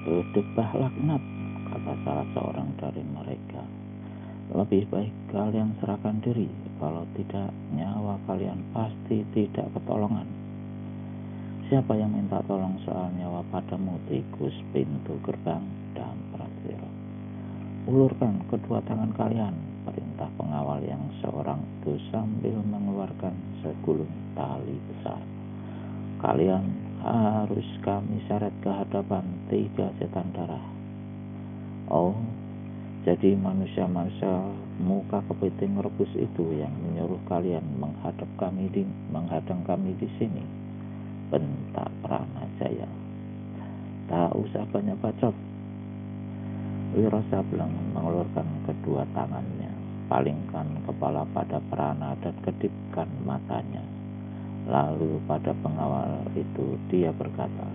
"Sedebah laknat," kata salah seorang dari mereka. "Lebih baik kalian serahkan diri, kalau tidak nyawa kalian pasti tidak ketolongan." "Siapa yang minta tolong soal nyawa padamu, tikus pintu gerbang?" damprat Wiro. "Ulurkan kedua tangan kalian," perintah pengawal yang seorang itu sambil mengeluarkan segulung tali besar. "Kalian harus kami seret ke hadapan 3 setan darah." "Oh, jadi manusia-manusia muka kepiting rebus itu yang menyuruh kalian menghadang kami di sini?" bentak Pranajaya. "Tak usah banyak bacot." Wiro Sableng mengulurkan kedua tangannya, palingkan kepala pada Prana dan kedipkan matanya. Lalu pada pengawal itu dia berkata,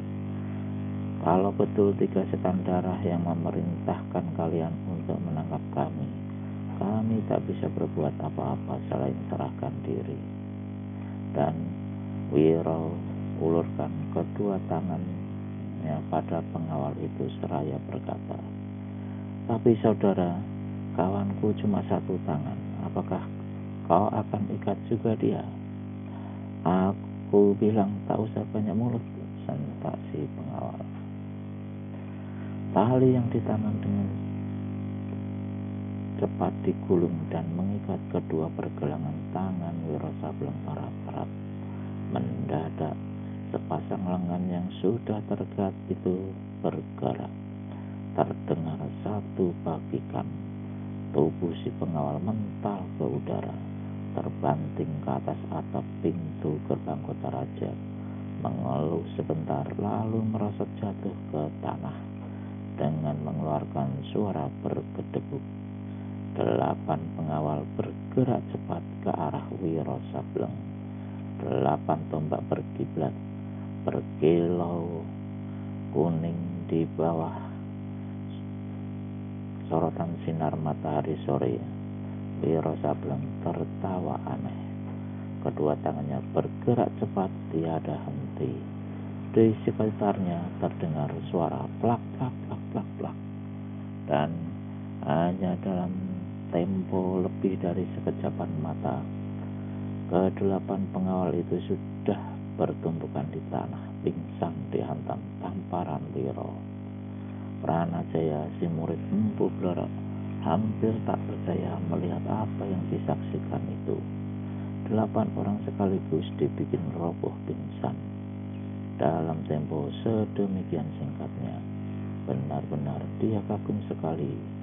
"Kalau betul 3 setan darah yang memerintahkan kalian untuk menangkap kami tak bisa berbuat apa-apa selain serahkan diri." Dan Wiro ulurkan kedua tangannya pada pengawal itu seraya berkata, "Tapi saudara, kawanku cuma 1 tangan. Apakah kau akan ikat juga dia?" "Aku bilang tak usah banyak mulut," sentak si pengawal. Tali yang ditanam dengan cepat digulung dan mengikat kedua pergelangan tangan Wiro Sableng erat-erat. Mendadak sepasang lengan yang sudah terikat itu bergerak. Terdengar satu bagikan. Tubuh si pengawal mental ke udara, terbanting ke atas atap pintu gerbang kota raja, mengeluh sebentar lalu merosot jatuh ke tanah dengan mengeluarkan suara bergedebuk. 8 pengawal bergerak cepat ke arah Wiro Sableng. 8 tombak berkiblat, berkilau kuning di bawah sorotan sinar matahari sore. Wiro Sableng tertawa aneh. Kedua tangannya bergerak cepat tiada henti. Di sekitarnya terdengar suara plak plak plak plak plak. Dan hanya dalam tempo lebih dari sekejapan mata, ke-8 pengawal itu sudah bertumpukan di tanah, pingsan dihantam tamparan Wiro. Pranajaya, si murid Empu Blorok, hampir tak percaya melihat apa yang disaksikan itu. 8 orang sekaligus dibikin roboh pingsan dalam tempo sedemikian singkatnya. Benar-benar dia kagum sekali.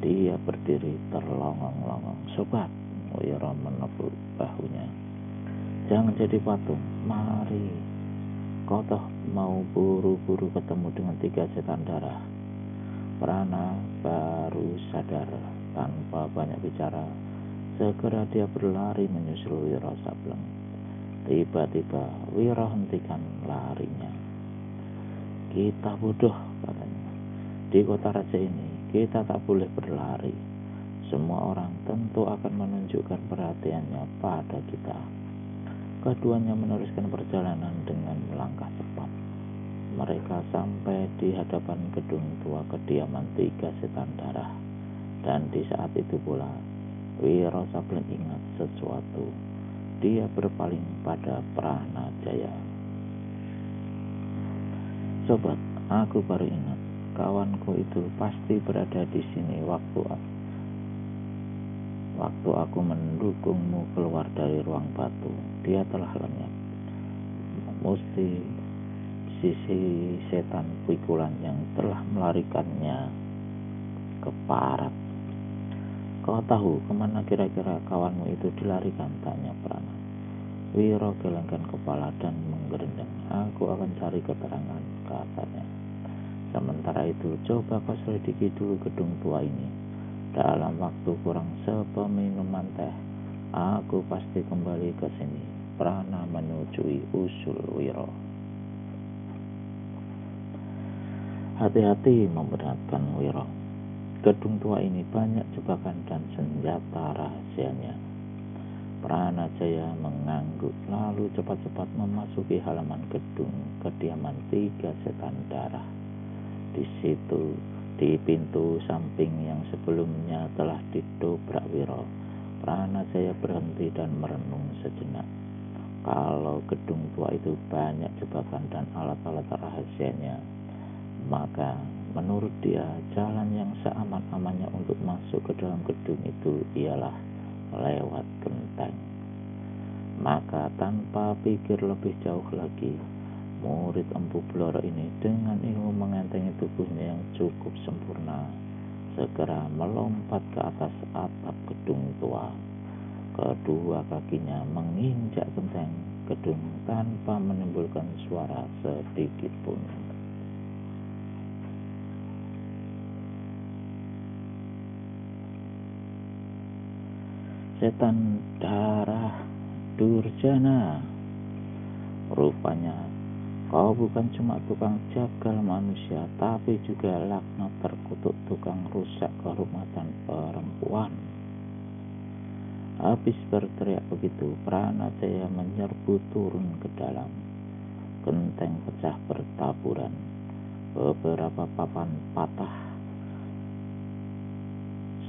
Dia berdiri terlongong-longong. "Sobat," Wiro menepuk bahunya, "jangan jadi patung. Mari, kau toh mau buru-buru ketemu dengan 3 setan darah." Prana baru sadar. Tanpa banyak bicara, segera dia berlari menyusul Wiro Sableng. Tiba-tiba Wiro hentikan larinya. "Kita bodoh," katanya. "Di kota raja ini kita tak boleh berlari. Semua orang tentu akan menunjukkan perhatiannya pada kita." Keduanya meneruskan perjalanan dengan melangkah cepat. Mereka sampai di hadapan gedung tua kediaman 3 setan darah. Dan di saat itu pula Wiro Sableng ingat sesuatu. Dia berpaling pada Pranajaya. "Sobat, aku baru ingat. Kawanku itu pasti berada di sini waktu aku mendukungmu keluar dari ruang batu. Dia telah lenyap. Mesti sisi setan pikulan yang telah melarikannya ke Parat." "Kau tahu kemana kira-kira kawanmu itu dilarikan?" tanya Prana. Wiro gelengkan kepala dan menggerendeng. "Aku akan cari keterangan," katanya. "Sementara itu coba kau selidiki dulu gedung tua ini. Dalam waktu kurang sepeminuman teh, aku pasti kembali ke sini." Prana menyetujui usul Wiro. "Hati-hati," memperingatkan Wiro. "Gedung tua ini banyak jebakan dan senjata rahasianya." Pranajaya mengangguk lalu cepat-cepat memasuki halaman gedung kediaman 3 setan darah. di pintu samping yang sebelumnya telah didobrak Wiro, Pranajaya berhenti dan merenung sejenak. Kalau gedung tua itu banyak jebakan dan alat-alat rahasianya, maka menurut dia jalan yang seaman-amannya untuk masuk ke dalam gedung itu ialah lewat genteng. Maka tanpa pikir lebih jauh lagi, murid Empu Blora ini dengan ilmu mengentengi tubuhnya yang cukup sempurna segera melompat ke atas atap gedung tua. Kedua kakinya menginjak genteng gedung tanpa menimbulkan suara sedikit pun. Setan darah Durjana, rupanya kau bukan cuma tukang jagal manusia, tapi juga laknat terkutuk tukang rusak kehormatan perempuan. Habis berteriak begitu, Pranajaya menyerbu turun ke dalam. Genteng pecah bertaburan, beberapa papan patah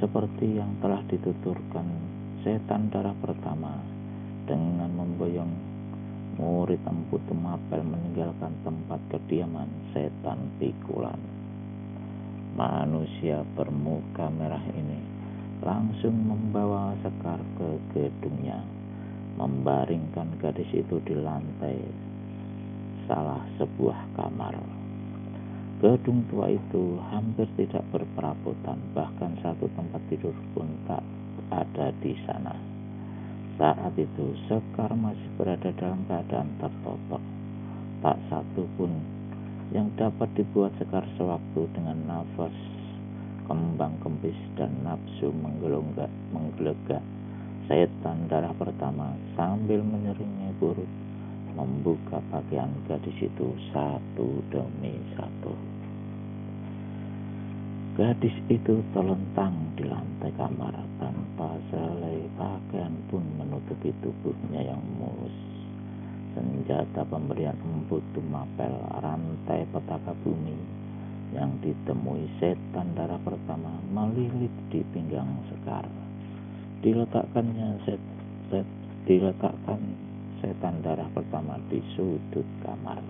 seperti yang telah dituturkan setan darah pertama. Dengan memboyong, murid Empu Tumapel meninggalkan tempat kediaman setan pikulan. Manusia bermuka merah ini langsung membawa Sekar ke gedungnya, membaringkan gadis itu di lantai salah sebuah kamar. Gedung tua itu hampir tidak berperabotan, bahkan satu tempat tidur pun tak ada di sana. Saat itu Sekar masih berada dalam keadaan tertotok. Tak satu pun yang dapat dibuat Sekar sewaktu dengan nafas kembang kempis dan nafsu menggelegak. Setan darah pertama sambil menyeringai buruk membuka pakaian gadis itu satu demi satu. Gadis itu terlentang di lantai kamar tanpa selai pakaian pun menutupi tubuhnya yang mulus. Senjata pemberian Empu Tumapel, rantai petaka bumi yang ditemui setan darah pertama, melilit di pinggang Sekar. Diletakkan setan darah pertama di sudut kamar.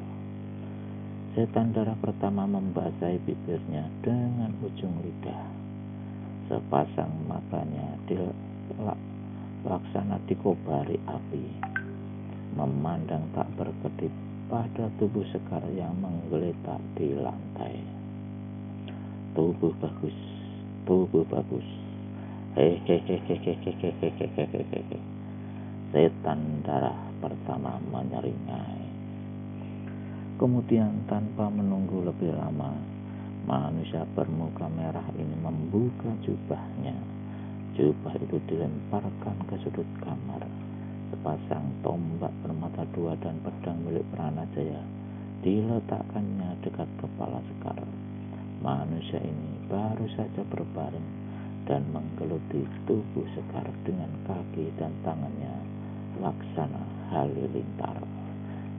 Setan darah pertama membasahi bibirnya dengan ujung lidah. Sepasang matanya laksana dikobari api, memandang tak berkedip pada tubuh Sekar yang menggeletak di lantai. Tubuh bagus. Hehehehehehehehehehehe. Setan darah pertama menyeringai. Kemudian tanpa menunggu lebih lama, manusia bermuka merah ini membuka jubahnya. Jubah itu dilemparkan ke sudut kamar. Sepasang tombak bermata dua dan pedang milik Pranajaya diletakkannya dekat kepala Sekar. Manusia ini baru saja berbaring dan menggeluti tubuh Sekar dengan kaki dan tangannya laksana halilintar.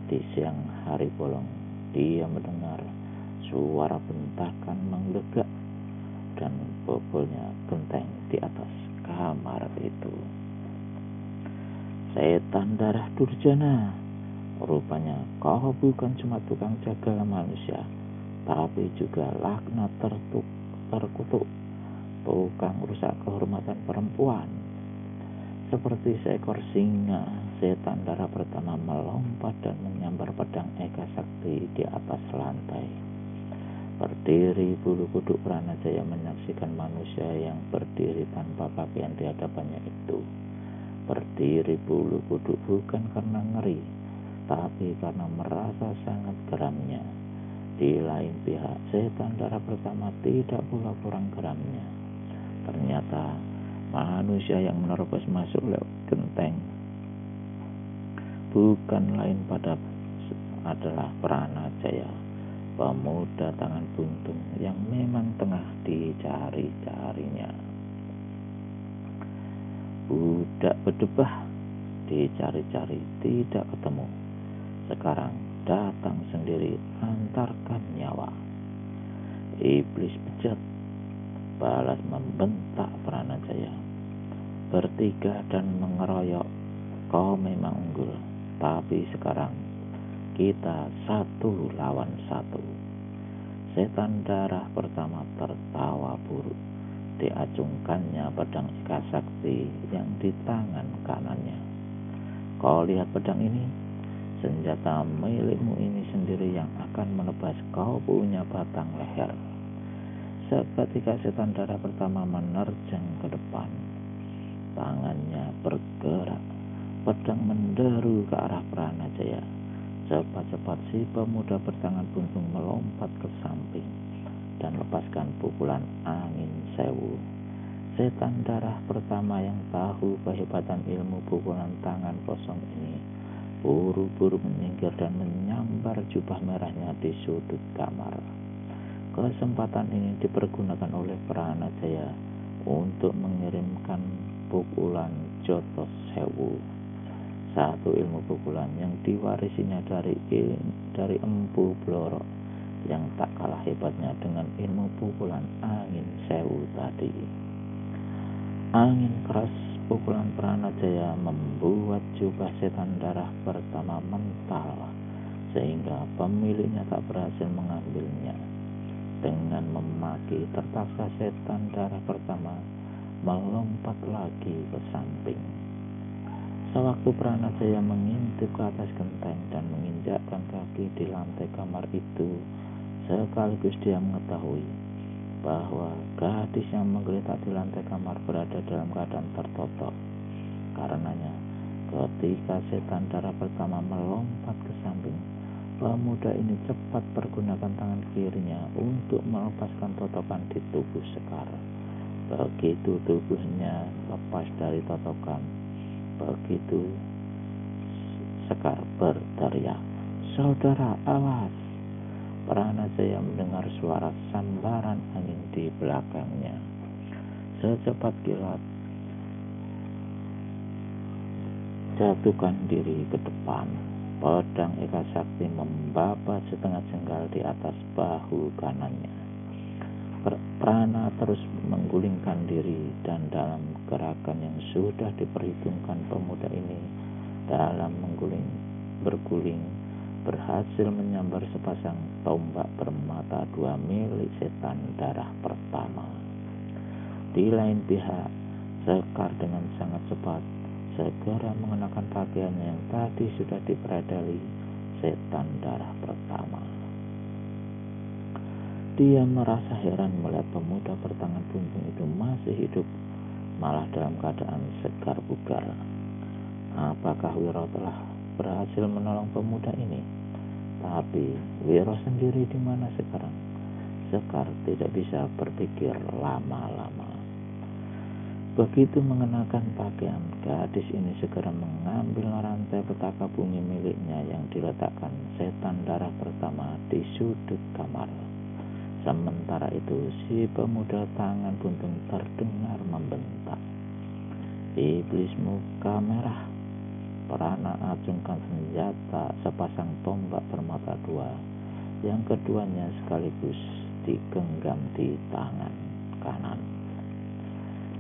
Di siang hari bolong, dia mendengar suara bentakan menggelegak dan bobolnya genteng di atas kamar itu. Setan darah Durjana, rupanya kau bukan cuma tukang jagal manusia, tapi juga laknat terkutuk tukang rusak kehormatan perempuan. Seperti seekor singa, setan darah pertama melompat dan menyambar pedang Eka Sakti di atas lantai. Berdiri bulu kuduk Pranajaya menyaksikan manusia yang berdiri tanpa pakaian di hadapannya itu. Berdiri bulu kuduk bukan karena ngeri, tapi karena merasa sangat geramnya. Di lain pihak, setan darah pertama tidak pula kurang geramnya. Ternyata manusia yang menerobos masuk lewat genteng bukan lain adalah Pranajaya, pemuda tangan buntung yang memang tengah dicari-carinya. Budak berdebah dicari-cari tidak ketemu, sekarang datang sendiri antarkan nyawa. Iblis bejat, balas membentak Pranajaya. Bertiga dan mengeroyok, kau memang unggul, tapi sekarang kita 1 lawan 1. Setan darah pertama tertawa buruk. Diacungkannya pedang Eka Sakti yang di tangan kanannya. Kau lihat pedang ini? Senjata milikmu ini sendiri yang akan menebas kau punya batang leher. Seketika setan darah pertama menerjang ke depan. Tangannya bergerak. Pedang menderu ke arah Pranajaya. Cepat-cepat si pemuda bertangan buntung melompat ke samping dan lepaskan pukulan angin sewu. Setan darah pertama yang tahu kehebatan ilmu pukulan tangan kosong ini buru-buru menyingkir dan menyambar jubah merahnya di sudut kamar. Kesempatan ini dipergunakan oleh Pranajaya untuk mengirimkan pukulan Jotos Sewu, satu ilmu pukulan yang diwarisinya dari Empu Blorok yang tak kalah hebatnya dengan ilmu pukulan angin sewu tadi. Angin keras pukulan Pranajaya membuat jubah setan darah pertama mental, sehingga pemiliknya tak berhasil mengambilnya. Dengan memaki, terpaksa setan darah pertama melompat lagi ke samping. Sewaktu Pranajaya mengintip ke atas genteng dan menginjakkan kaki di lantai kamar itu, sekaligus dia mengetahui bahwa gadis yang menggeletak di lantai kamar berada dalam keadaan tertotok. Karenanya, ketika setan darah pertama melompat ke samping, pemuda ini cepat pergunakan tangan kirinya untuk melepaskan totokan di tubuh Sekar. Begitu tubuhnya lepas dari totokan, begitu Sekar berteriak, "Saudara, awas!" Pranajaya mendengar suara sambaran angin di belakangnya. Secepat kilat, jatuhkan diri ke depan. Pedang Eka Sakti membabat setengah jengkal di atas bahu kanannya. Prana terus menggulingkan diri, dan dalam gerakan yang sudah diperhitungkan pemuda ini dalam berguling berhasil menyambar sepasang tombak bermata 2 milik setan darah pertama. Di lain pihak, Sekar dengan sangat cepat segera mengenakan pakaiannya yang tadi sudah diperadali setan darah pertama. Dia merasa heran melihat pemuda bertangan buntung itu masih hidup, malah dalam keadaan segar bugar. Apakah Wiro telah berhasil menolong pemuda ini? Tapi Wiro sendiri di mana sekarang? Sekar tidak bisa berpikir lama-lama. Begitu mengenakan pakaian, gadis ini segera mengambil rantai petaka bumi miliknya yang diletakkan setan darah pertama di sudut kamar. Sementara itu, si pemuda tangan buntung terdengar membentak, "Iblis muka merah!" Prana acungkan senjata sepasang tombak bermata 2, yang keduanya sekaligus digenggam di tangan kanan.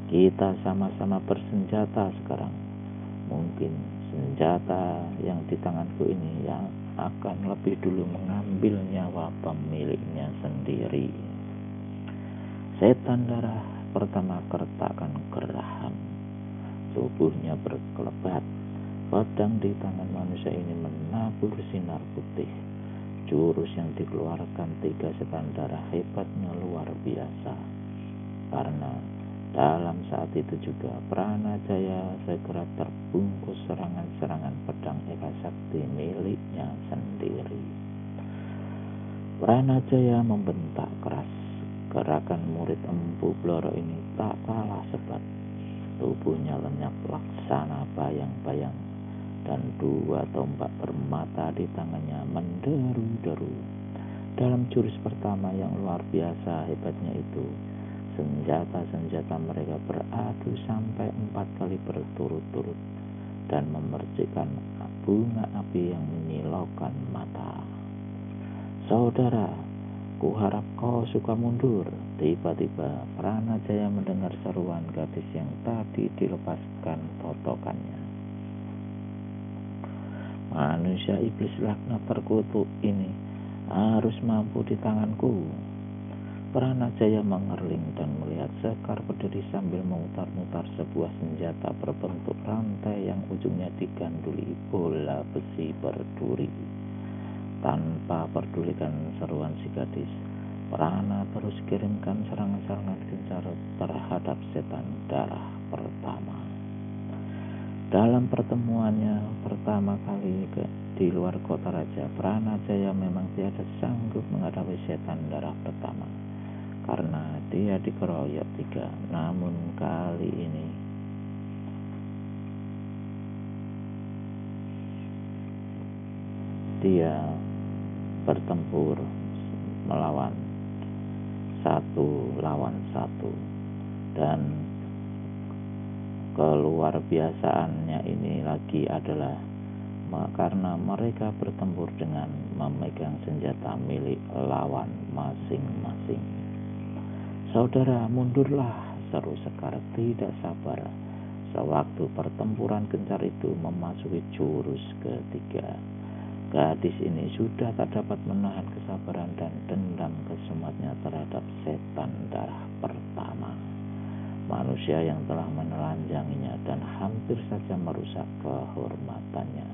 "Kita sama-sama bersenjata sekarang. Mungkin senjata yang di tanganku ini yang akan lebih dulu mengambil nyawa pemiliknya sendiri." Setan darah pertama kertakan gerahan. Tubuhnya berkelebat. Pedang di tangan manusia ini menabur sinar putih. Jurus yang dikeluarkan 3 setan darah hebatnya luar biasa. Karena dalam saat itu juga Pranajaya segera terbungkus serangan-serangan pedang Eka Sakti miliknya sendiri. Pranajaya membentak keras. Gerakan murid Empu Blorok ini tak kalah cepat. Tubuhnya lenyap laksana bayang-bayang, dan 2 tombak bermata di tangannya menderu-deru. Dalam jurus pertama yang luar biasa hebatnya itu, senjata-senjata mereka beradu sampai 4 kali berturut-turut dan memercikkan bunga api yang menyilaukan mata. "Saudara, Kuharap kau suka mundur. Tiba-tiba Pranajaya mendengar seruan gadis yang tadi dilepaskan totokannya. Manusia iblis laknat terkutuk ini harus mampu di tanganku. Pranajaya mengerling dan melihat Sekar berdiri sambil memutar-mutar sebuah senjata berbentuk rantai yang ujungnya diganduli bola besi berduri. Tanpa pedulikan seruan si gadis, Prana terus kirimkan serangan-serangan gencar terhadap setan darah pertama. Dalam pertemuannya pertama kali di luar kota raja, Pranajaya memang tiada sanggup menghadapi setan darah pertama karena dia dikeroyok 3. Namun kali ini dia bertempur melawan 1 lawan 1, dan keluar biasaannya ini lagi adalah karena mereka bertempur dengan memegang senjata milik lawan masing-masing. Saudara, mundurlah, seru Sekar tidak sabar sewaktu pertempuran gencar itu memasuki jurus ketiga. Gadis ini sudah tak dapat menahan kesabaran dan dendam kesumatnya terhadap setan darah pertama, manusia yang telah menelanjanginya dan hampir saja merusak kehormatannya.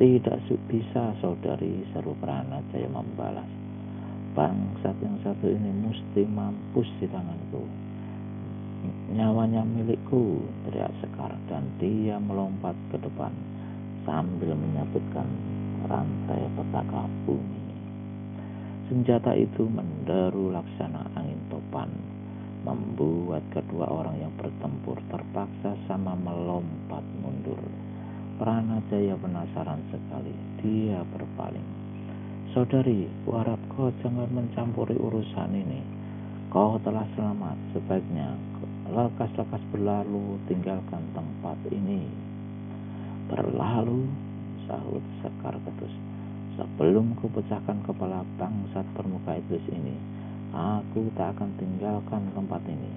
Tidak bisa, saudari, seru Pranajaya membalas. Bangsat yang satu ini mesti mampus di tanganku. Nyawanya milikku, teriak Sekar, dan dia melompat ke depan sambil menyabetkan rantai petaka bumi. Senjata itu menderu laksana angin topan, membuat kedua orang yang bertempur terpaksa sama melompat mundur. Pranajaya penasaran sekali. Dia berpaling. Saudari, kuharap kau jangan mencampuri urusan ini. Kau telah selamat, sebaiknya lekas-lekas berlalu, tinggalkan tempat ini. Berlalu, sahut Sekar ketus. Sebelum kupecahkan kepala bangsat permuka iblis ini, aku tak akan tinggalkan tempat ini.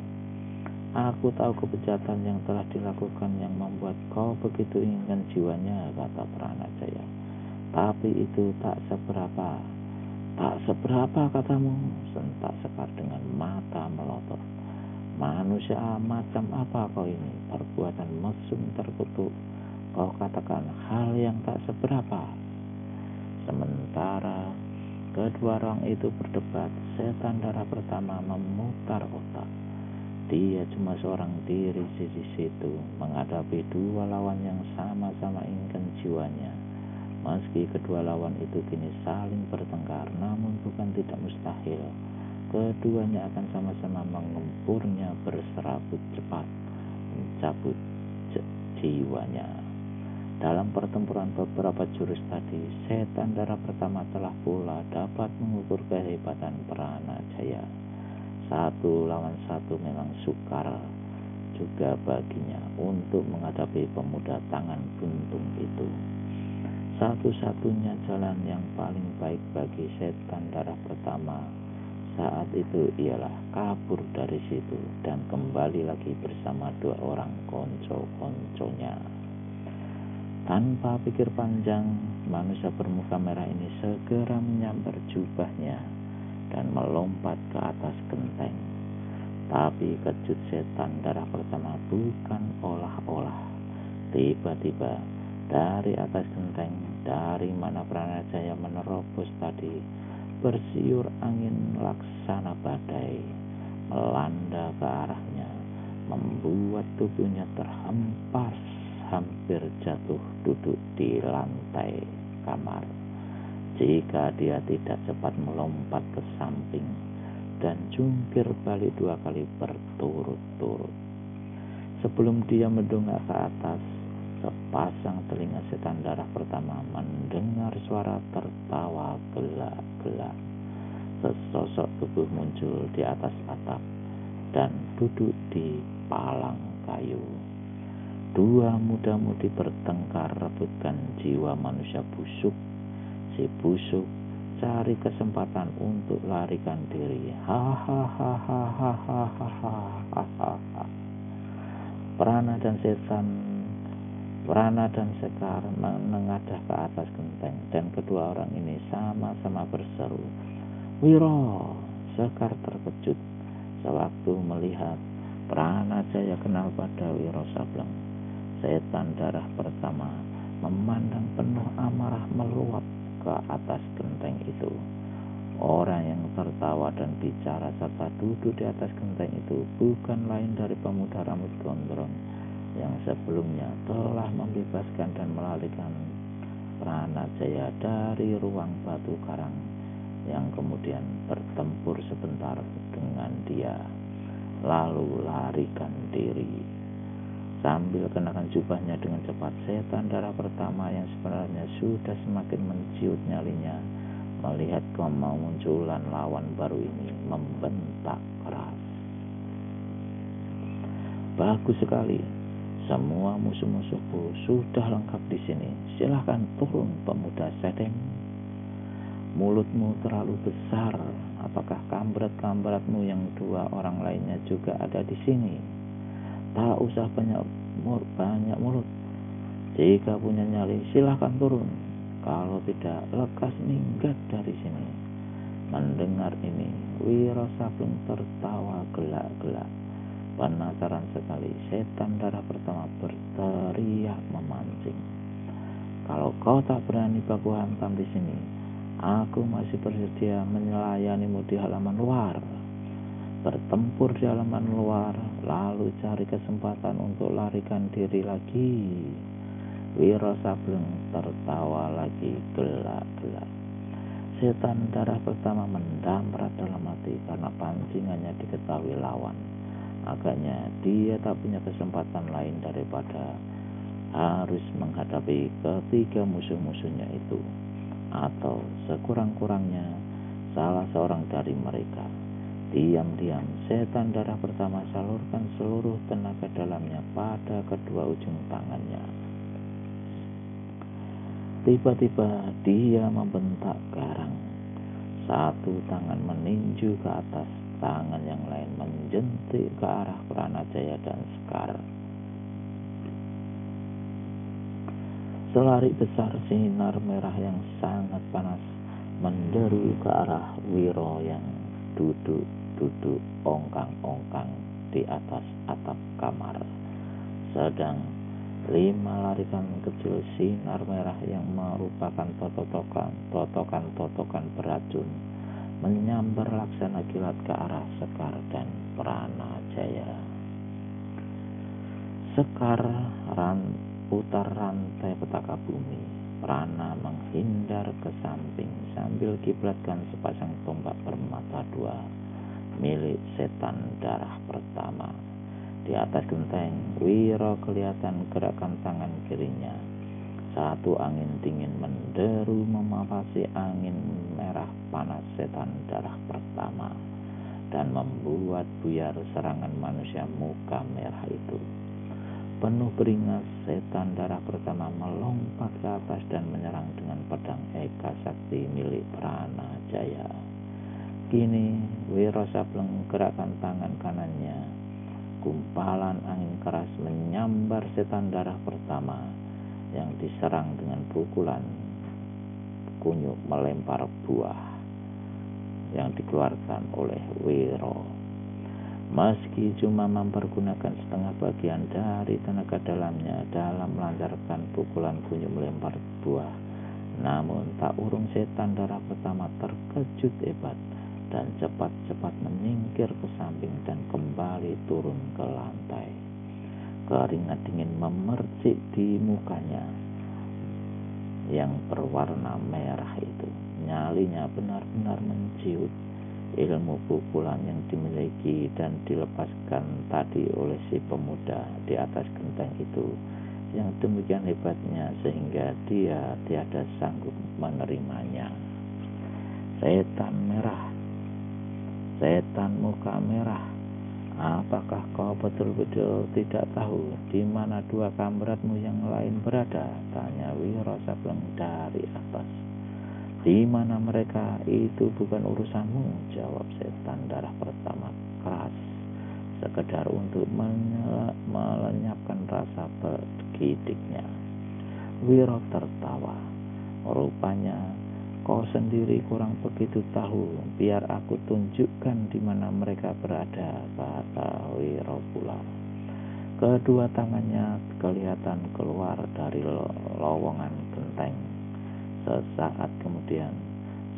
Aku tahu kejahatan yang telah dilakukan yang membuat kau begitu inginkan jiwanya, kata Pranajaya. Tapi itu tak seberapa. Tak seberapa katamu, sentak Sekar dengan mata melotot. Manusia macam apa kau ini? Perbuatan mesum terkutuk kau katakan hal yang tak seberapa. Sementara kedua orang itu berdebat, setan darah pertama memutar otak. Dia cuma seorang diri di situ menghadapi 2 lawan yang sama-sama inginkan jiwanya. Meski kedua lawan itu kini saling bertengkar, namun bukan tidak mustahil keduanya akan sama-sama mengempurnya berserabut cepat, mencabut jiwanya. Dalam pertempuran beberapa jurus tadi, setan darah pertama telah pula dapat mengukur kehebatan Pranajaya. 1 lawan 1 memang sukar juga baginya untuk menghadapi pemuda tangan buntung itu. Satu-satunya jalan yang paling baik bagi setan darah pertama saat itu ialah kabur dari situ dan kembali lagi bersama 2 orang konco-konconya. Tanpa pikir panjang, manusia bermuka merah ini segera menyambar jubahnya dan melompat ke atas genteng. Tapi kejut setan darah pertama bukan olah-olah. Tiba-tiba dari atas genteng, dari mana Pranajaya menerobos tadi, bersiur angin laksana badai melanda ke arahnya, membuat tubuhnya terhempas hampir jatuh duduk di lantai kamar jika dia tidak cepat melompat ke samping dan jungkir balik 2 kali berturut-turut. Sebelum dia mendongak ke atas, sepasang telinga setan darah pertama mendengar suara tertawa gelak-gelak. Sesosok tubuh muncul di atas atap dan duduk di palang kayu. 2 muda-mudi bertengkar rebutkan jiwa manusia busuk. Si busuk cari kesempatan untuk larikan diri. Hahaha. Prana dan Sekar menengadah ke atas genteng, dan kedua orang ini sama-sama berseru, "Wiro!" Sekar terkejut sewaktu melihat Pranajaya kenal pada Wiro Sableng. Setan darah pertama memandang penuh amarah meluap ke atas genteng itu. Orang yang tertawa dan bicara serta duduk di atas genteng itu bukan lain dari pemuda rambut gondrong yang sebelumnya telah membebaskan dan melarikan Pranajaya dari ruang batu karang, yang kemudian bertempur sebentar dengan dia, lalu larikan diri. Sambil kenakan jubahnya dengan cepat, setan darah pertama yang sebenarnya sudah semakin menciut nyalinya melihat kemunculan lawan baru ini, membentak keras, "Bagus sekali. Semua musuh-musuhku sudah lengkap di sini. Silahkan turun, pemuda Sedeng. Mulutmu terlalu besar. Apakah kamberat-kamberatmu yang dua orang lainnya juga ada di sini? Tak usah banyak mulut. Jika punya nyali, silahkan turun. Kalau tidak, lekas minggat dari sini." Mendengar ini, Wiro Sableng tertawa gelak-gelak. Penasaran sekali, setan darah pertama berteriak memancing, "Kalau kau tak berani baku hantam di sini, aku masih bersedia melayanimu di halaman luar. Bertempur di halaman luar, lalu cari kesempatan untuk larikan diri lagi." Wiro Sableng tertawa lagi gelak-gelak. Setan darah pertama mendamrat dalam hati karena pancingannya diketahui lawan. Agaknya dia tak punya kesempatan lain daripada harus menghadapi ketiga musuh-musuhnya itu, atau sekurang-kurangnya salah seorang dari mereka. Diam-diam setan darah pertama salurkan seluruh tenaga dalamnya pada kedua ujung tangannya. Tiba-tiba dia membentak garang. Satu tangan meninju ke atas, tangan yang lain menjentik ke arah Pranajaya dan Sekar. Selari besar sinar merah yang sangat panas menderu ke arah Wiro yang duduk ongkang-ongkang di atas atap kamar. Sedang 5 larikan kecil sinar merah yang merupakan totokan beracun menyambar laksana kilat ke arah Sekar dan Pranajaya. Sekar putar rantai petaka bumi. Prana menghindar ke samping sambil kiblatkan sepasang tombak bermata 2 milik setan darah pertama. Di atas genteng, Wiro kelihatan gerakan tangan kirinya. Satu angin dingin menderu memapasi angin merah panas setan darah pertama dan membuat buyar serangan manusia muka merah itu. Penuh beringas, setan darah pertama melompat ke atas dan menyerang dengan pedang Eka Sakti milik Pranajaya. Kini Wiro Sableng gerakkan tangan kanannya. Gumpalan angin keras menyambar setan darah pertama yang diserang dengan pukulan kunyuk melempar buah yang dikeluarkan oleh Wiro. Meski cuma mempergunakan setengah bagian dari tenaga dalamnya dalam melancarkan pukulan kunyuk melempar buah, namun tak urung setan darah pertama terkejut hebat dan cepat-cepat menyingkir ke samping dan kembali turun ke lantai. Keringat dingin memercik di mukanya yang berwarna merah itu. Nyalinya benar-benar menciut. Ilmu pukulan yang dimiliki dan dilepaskan tadi oleh si pemuda di atas genteng itu yang demikian hebatnya sehingga dia tiada sanggup menerimanya. Setan merah, setan muka merah, apakah kau betul-betul tidak tahu di mana 2 kamberatmu yang lain berada? Tanya Wiro Sableng dari atas. Di mana mereka? Itu bukan urusanmu, jawab setan darah pertama keras, sekedar untuk melenyapkan rasa bergidiknya. Wiro tertawa. Rupanya kau sendiri kurang begitu tahu. Biar aku tunjukkan di mana mereka berada, kata Wiro pula. Kedua tangannya kelihatan keluar dari lowongan genteng. Sesaat kemudian,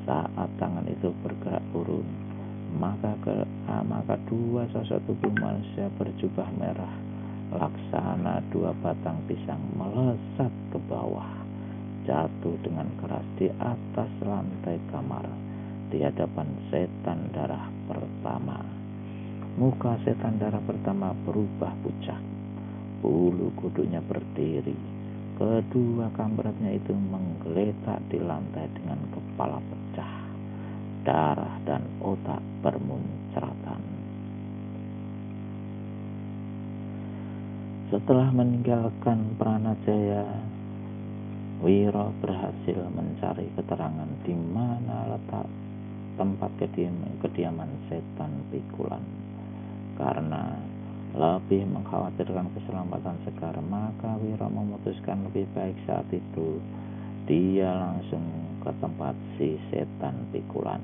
saat tangan itu bergerak turun, maka dua sosok tubuh manusia berjubah merah laksana dua batang pisang melesat ke bawah, jatuh dengan keras di atas lantai kamar di hadapan setan darah pertama. Muka setan darah pertama berubah pucat, bulu kuduknya berdiri, kedua kamretnya itu menggeletak di lantai dengan kepala pecah, darah dan otak bermunceratan. Setelah meninggalkan Pranajaya, Wiro berhasil mencari keterangan di mana letak tempat kediaman setan pikulan. Karena lebih mengkhawatirkan keselamatan Sekar, maka Wiro memutuskan lebih baik saat itu dia langsung ke tempat si setan pikulan.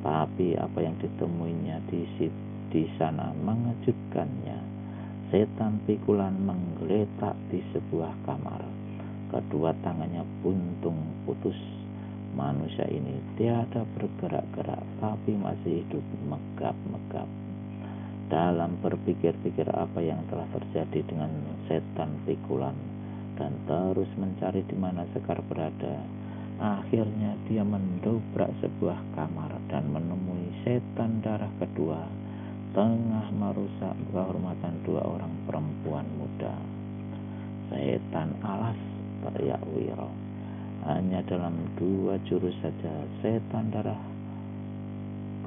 Tapi apa yang ditemuinya di sana mengejutkannya. Setan pikulan menggeletak di sebuah kamar. Kedua tangannya buntung putus. Manusia ini tiada bergerak-gerak, tapi masih hidup megap-megap. Dalam berpikir-pikir apa yang telah terjadi dengan setan pikulan dan terus mencari di mana Sekar berada, akhirnya dia mendobrak sebuah kamar dan menemui setan darah kedua tengah merusak kehormatan dua orang perempuan muda. Setan alas, teriak Wiro. Hanya dalam 2 jurus saja setan darah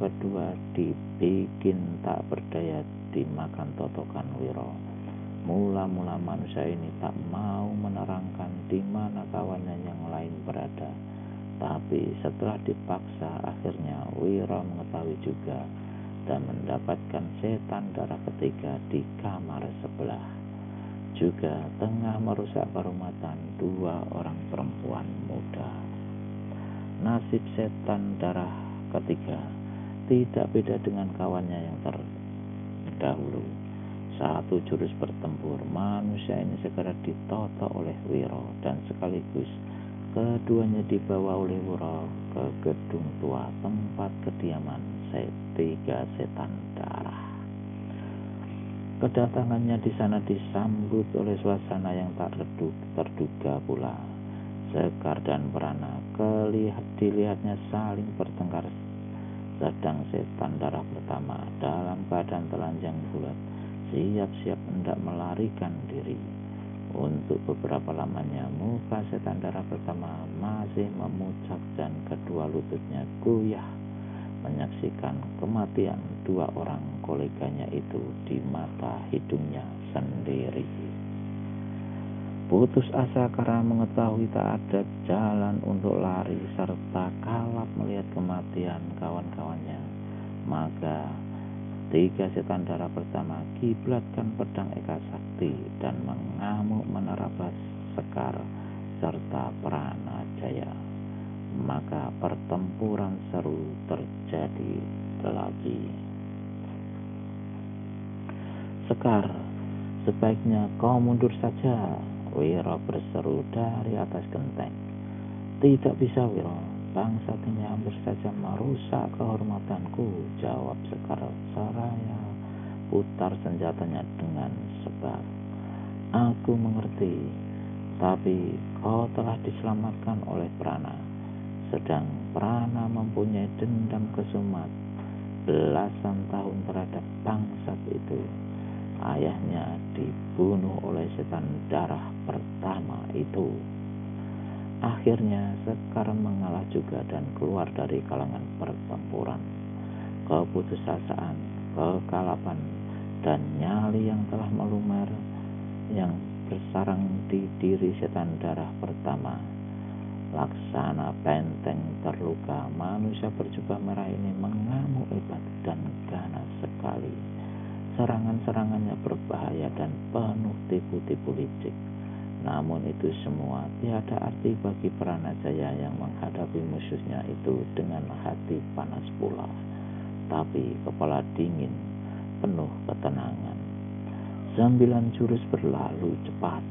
kedua dibikin tak berdaya dimakan totokan Wiro. Mula-mula manusia ini tak mau menerangkan di mana kawannya yang lain berada. Tapi setelah dipaksa, akhirnya Wiro mengetahui juga dan mendapatkan setan darah ketiga di kamar sebelah, juga tengah merusak kehormatan 2 orang perempuan muda. Nasib setan darah ketiga tidak beda dengan kawannya yang terdahulu. 1 jurus bertempur, manusia ini segera ditotok oleh Wiro dan sekaligus keduanya dibawa oleh Wiro ke gedung tua tempat kediaman tiga setan darah. Kedatangannya di sana disambut oleh suasana yang tak terduga pula. Sekar dan Prana dilihatnya saling bertengkar, sedang setan darah pertama dalam keadaan telanjang bulat, siap-siap hendak melarikan diri. Untuk beberapa lamanya muka setan darah pertama masih memucat dan kedua lututnya goyah menyaksikan kematian 2 orang koleganya itu di mata hidungnya sendiri. Putus asa karena mengetahui tak ada jalan untuk lari serta kalap melihat kematian kawan-kawannya, maka 3 setan darah pertama kiblatkan pedang Eka Sakti dan mengamuk menerabas Sekar serta Pranajaya. Maka pertempuran seru terjadi lagi. Sekar, sebaiknya kau mundur saja, Wiro berseru dari atas genteng. Tidak bisa, Wiro, bangsat ini hampir saja merusak kehormatanku, jawab Sekar seraya putar senjatanya dengan sebab. Aku mengerti, tapi kau telah diselamatkan oleh Prana. Sedang Prana mempunyai dendam kesumat belasan tahun terhadap bangsat itu. Ayahnya dibunuh oleh setan darah pertama itu. Akhirnya Sekar mengalah juga dan keluar dari kalangan pertempuran. Keputusasaan, kekalapan, dan nyali yang telah melumer yang bersarang di diri setan darah pertama Laksana benteng terluka, manusia berjubah merah ini mengamuk hebat dan ganas sekali. Serangan-serangannya berbahaya dan penuh tipu-tipu licik. Namun itu semua tiada arti bagi Pranajaya yang menghadapi musuhnya itu dengan hati panas pula, tapi kepala dingin, penuh ketenangan. 9 jurus berlalu cepat.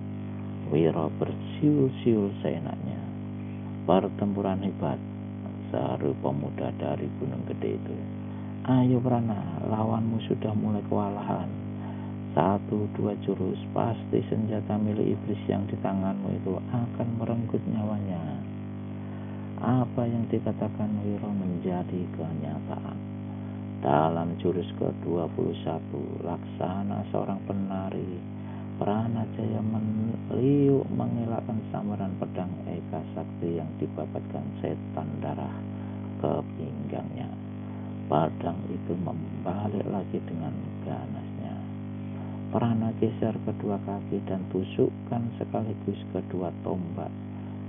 Wiro bersiul-siul seenaknya. Pertempuran hebat, seru pemuda dari Gunung Gede itu. Ayo Prana, lawanmu sudah mulai kewalahan. 1-2 jurus, pasti senjata milik iblis yang di tanganmu itu akan merenggut nyawanya. Apa yang dikatakan Wiro menjadi kenyataan. Dalam jurus ke-21, laksana seorang penari, Pranajaya meliuk mengelakkan sambaran pedang Eka Sakti yang dibabatkan setan darah ke pinggangnya. Pedang itu membalik lagi dengan ganasnya. Prana geser kedua kaki dan tusukkan sekaligus kedua tombak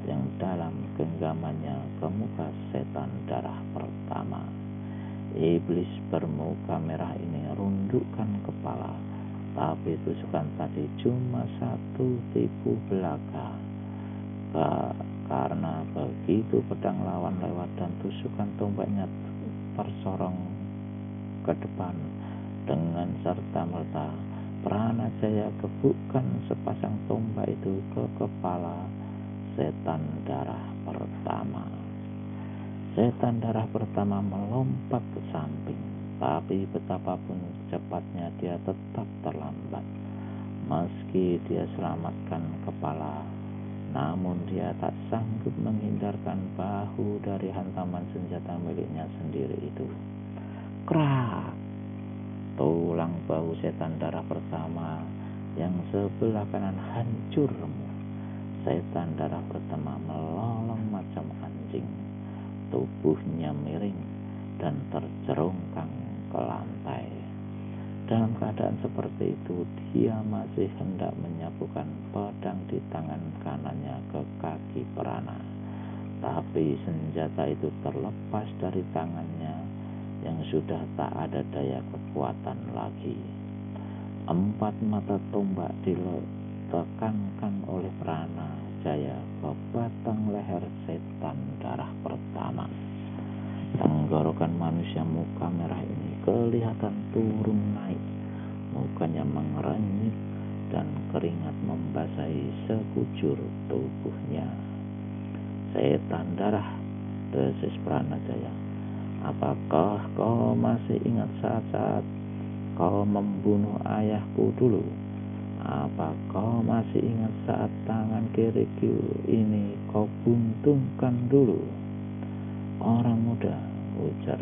yang dalam genggamannya ke muka setan darah pertama. Iblis bermuka merah ini rundukkan kepala, tapi tusukan tadi cuma satu tipu belaka. Karena begitu pedang lawan lewat dan tusukan tombaknya tersorong ke depan dengan serta-merta, Pranajaya gebukkan sepasang tombak itu ke kepala setan darah pertama. Setan darah pertama melompat ke samping, tapi betapapun cepatnya dia tetap terlambat. Meski dia selamatkan kepala, namun dia tak sanggup menghindarkan bahu dari hantaman senjata miliknya sendiri itu. Krak! Tulang bahu setan darah pertama yang sebelah kanan hancur remuk. Setan darah pertama melolong macam anjing. Tubuhnya miring dan terjerongkang ke lantai. Dalam keadaan seperti itu, dia masih hendak menyapukan pedang di tangan kanannya ke kaki Prana. Tapi senjata itu terlepas dari tangannya yang sudah tak ada daya kekuatan lagi. 4 mata tombak ditekankan oleh Pranajaya ke batang leher setan darah pertama. Tenggorokan manusia muka merah ini kelihatan turun naik. Mukanya mengernyit dan keringat membasahi sekujur tubuhnya. Setan darah, desis Pranajaya. Apakah kau masih ingat saat-saat kau membunuh ayahku dulu? Apa kau masih ingat saat tangan kiriku ini kau buntungkan dulu? Orang muda, ujar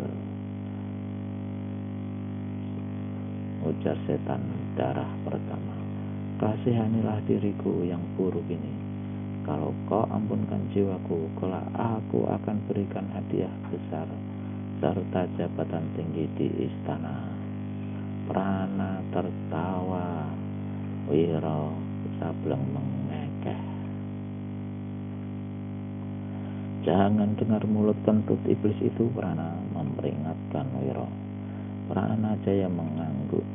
setan darah pertama, kasihanilah diriku yang buruk ini. Kalau kau ampunkan jiwaku, kelak aku akan berikan hadiah besar serta jabatan tinggi di istana. Prana tertawa. Wiro Sableng mengekeh. Jangan dengar mulut kentut iblis itu, Prana, memperingatkan Wiro. Pranajaya mengangguk.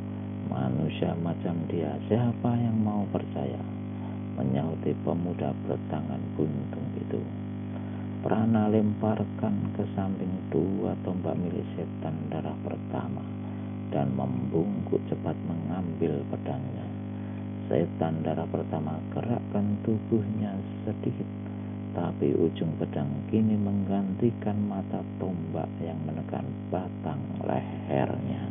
Manusia macam dia, siapa yang mau percaya? Menyahuti pemuda bertangan buntung itu. Prana lemparkan ke samping 2 tombak milik setan darah pertama dan membungkuk cepat mengambil pedangnya. Setan darah pertama gerakkan tubuhnya sedikit, tapi ujung pedang kini menggantikan mata tombak yang menekan batang lehernya.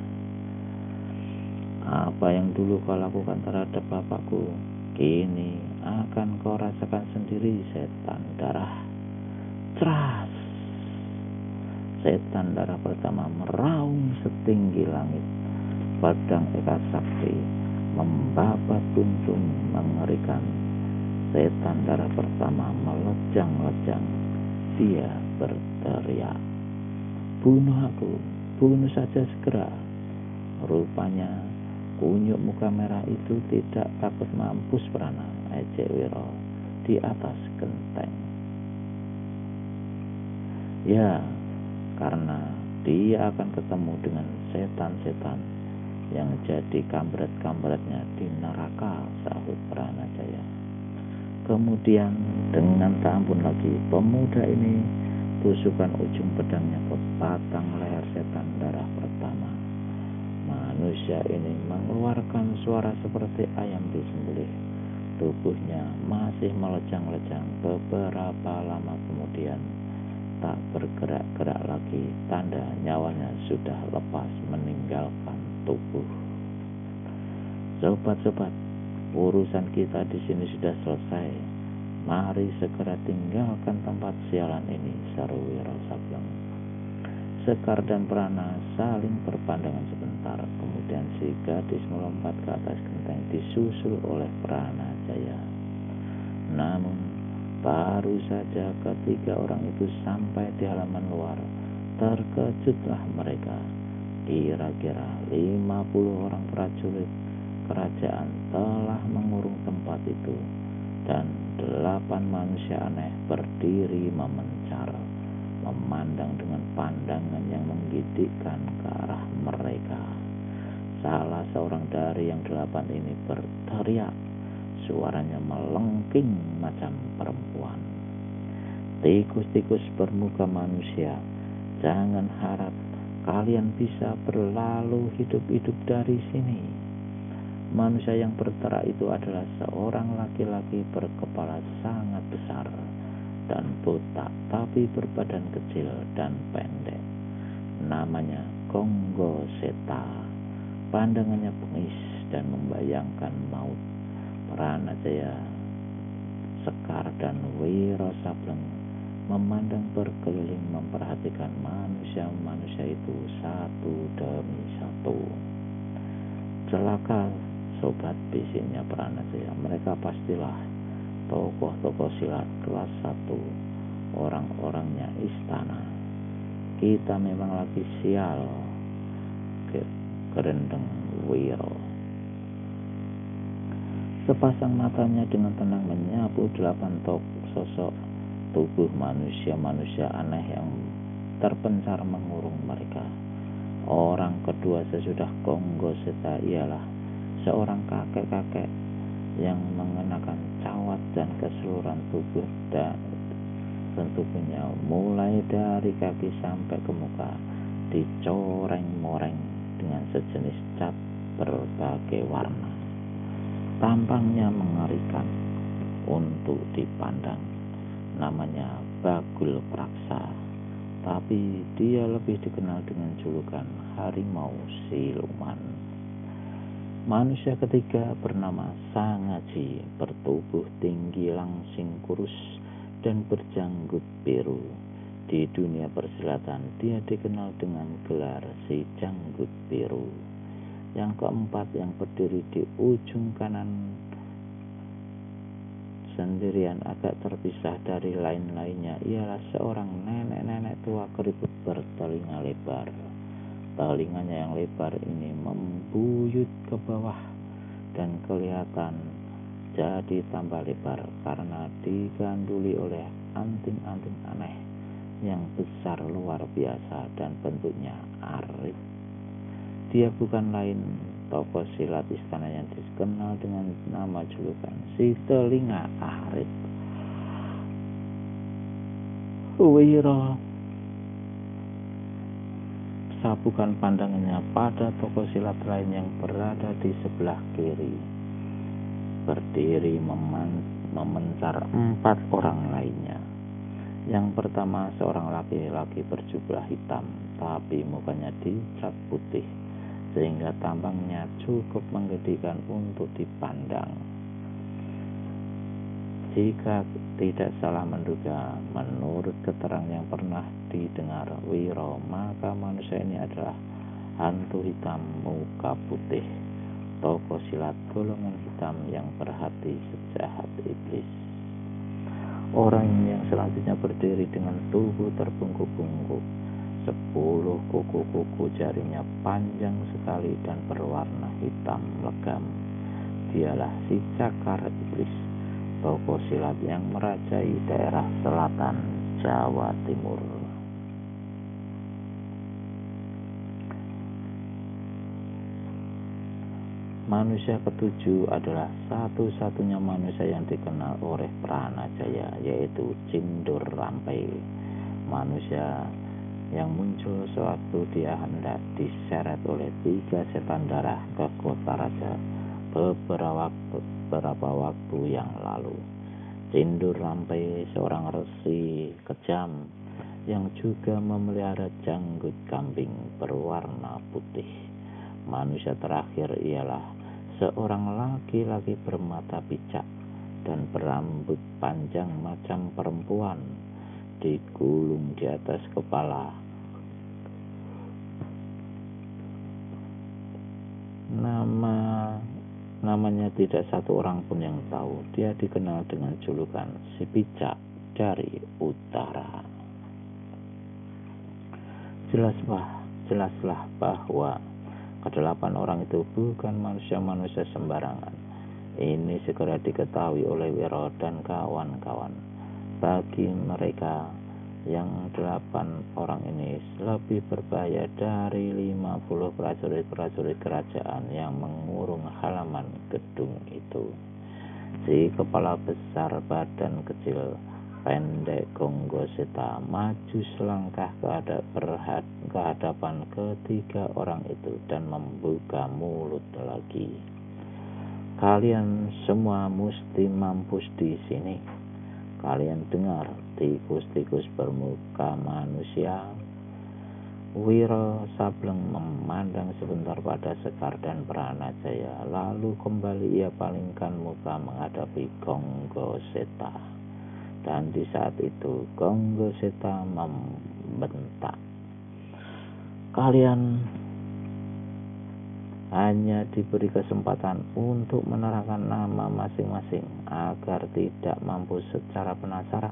Apa yang dulu kau lakukan terhadap bapakku, kini akan kau rasakan sendiri, setan darah. Ceras! Setan darah pertama meraung setinggi langit. Pedang Eka Sakti membabat buntung mengerikan. Setan darah pertama melejang-lejang. Dia berteriak, bunuh aku, bunuh saja segera. Rupanya kunyuk muka merah itu tidak takut mampus, Prana, ejek Wiro di atas genteng. Ya, karena dia akan ketemu dengan setan-setan yang jadi kampret-kampretnya di neraka, sahut Pranajaya. Kemudian dengan tak ampun lagi, pemuda ini tusukkan ujung pedangnya ke batang leher setan darah pertama. Manusia ini mengeluarkan suara seperti ayam disembelih. Tubuhnya masih melejang-lejang. Beberapa lama kemudian tak bergerak-gerak lagi, tanda nyawanya sudah lepas meninggalkan tubuh. Sobat-sobat, urusan kita di sini sudah selesai. Mari segera tinggalkan tempat sialan ini, seru Wiro Sableng. Sekar dan Prana saling berpandangan sebentar, kemudian si gadis melompat ke atas genteng disusul oleh Pranajaya. Namun baru saja ketiga orang itu sampai di halaman luar, terkejutlah mereka. Kira-kira 50 orang prajurit kerajaan telah mengurung tempat itu, dan 8 manusia aneh berdiri memencar, memandang dengan pandangan yang menggigitkan ke arah mereka. Salah seorang dari yang 8 ini berteriak, suaranya melengking macam perempuan. Tikus-tikus bermuka manusia, jangan harap kalian bisa berlalu hidup-hidup dari sini. Manusia yang berteriak itu adalah seorang laki-laki berkepala sangat besar dan botak, tapi berbadan kecil dan pendek. Namanya Konggo Seta. Pandangannya bengis dan membayangkan maut. Pranajaya, Sekar, dan Wiro Sableng memandang berkeliling memperhatikan manusia-manusia itu satu demi satu. Celaka, sobat, bisiknya Pranajaya, mereka pastilah tokoh-tokoh silat kelas 1, orang-orangnya istana. Kita memang lagi sial, kerendeng Wiro. Sepasang matanya dengan tenang menyapu 8 sosok tubuh manusia-manusia aneh yang terpencar mengurung mereka. Orang kedua sesudah Konggo Seta ialah seorang kakek-kakek yang mengenakan cawat dan keseluruhan tubuh dan tubuhnya mulai dari kaki sampai ke muka dicoreng-moreng dengan sejenis cat berbagai warna. Tampangnya mengerikan untuk dipandang. Namanya Bagul Praksa, tapi dia lebih dikenal dengan julukan harimau siluman. Manusia ketiga bernama Sangaji, bertubuh tinggi, langsing, kurus, dan berjanggut biru. Di dunia persilatan dia dikenal dengan gelar si janggut biru. Yang keempat yang berdiri di ujung kanan sendirian agak terpisah dari lain-lainnya ialah seorang nenek-nenek tua keriput bertelinga lebar. Telinganya yang lebar ini membuyut ke bawah dan kelihatan jadi tambah lebar karena diganduli oleh anting-anting aneh yang besar luar biasa dan bentuknya arit. Dia bukan lain tokoh silat istana yang dikenal dengan nama julukan si telinga arit. Wiro sapukan pandangannya pada tokoh silat lain yang berada di sebelah kiri. Berdiri memencar 4 orang lainnya. Yang pertama seorang laki-laki berjubah hitam, tapi mukanya dicat putih sehingga tampangnya cukup menggelikan untuk dipandang. Jika tidak salah menduga, menurut keterangan yang pernah didengar Wiro, maka manusia ini adalah hantu hitam muka putih, tokoh silat golongan hitam yang berhati sejahat iblis. Orang yang selanjutnya berdiri dengan tubuh terbungkuk-bungkuk. 10 kuku-kuku jarinya panjang sekali dan berwarna hitam legam. Dialah si Cakar Iblis, tokoh silat yang merajai daerah selatan Jawa Timur. Manusia ketujuh adalah satu-satunya manusia yang dikenal oleh Pranajaya, yaitu Cindur Rampai. Manusia yang muncul sewaktu dia hendak diseret oleh 3 setan darah ke kota raja beberapa waktu yang lalu. Cindur Rampai seorang resi kejam yang juga memelihara janggut kambing berwarna putih. Manusia terakhir ialah seorang laki-laki bermata picak dan berambut panjang macam perempuan, digulung di atas kepala. Namanya tidak satu orang pun yang tahu. Dia dikenal dengan julukan si picak dari utara. Jelaslah bahwa kedelapan orang itu bukan manusia-manusia sembarangan. Ini segera diketahui oleh Wiro dan kawan-kawan. Bagi mereka, yang 8 orang ini lebih berbahaya dari 50 prajurit-prajurit kerajaan yang mengurung halaman gedung itu. Si kepala besar badan kecil pendek Gonggoseta maju selangkah ke hadapan ketiga orang itu dan membuka mulut lagi. Kalian semua mesti mampus di sini. Kalian dengar, tikus-tikus bermuka manusia. Wiro Sableng memandang sebentar pada Sekar dan Pranajaya, lalu kembali ia palingkan muka menghadapi Gonggoseta. Dan di saat itu Gonggoseta membentak, "Kalian hanya diberi kesempatan untuk menerangkan nama masing-masing agar tidak mampus secara penasaran."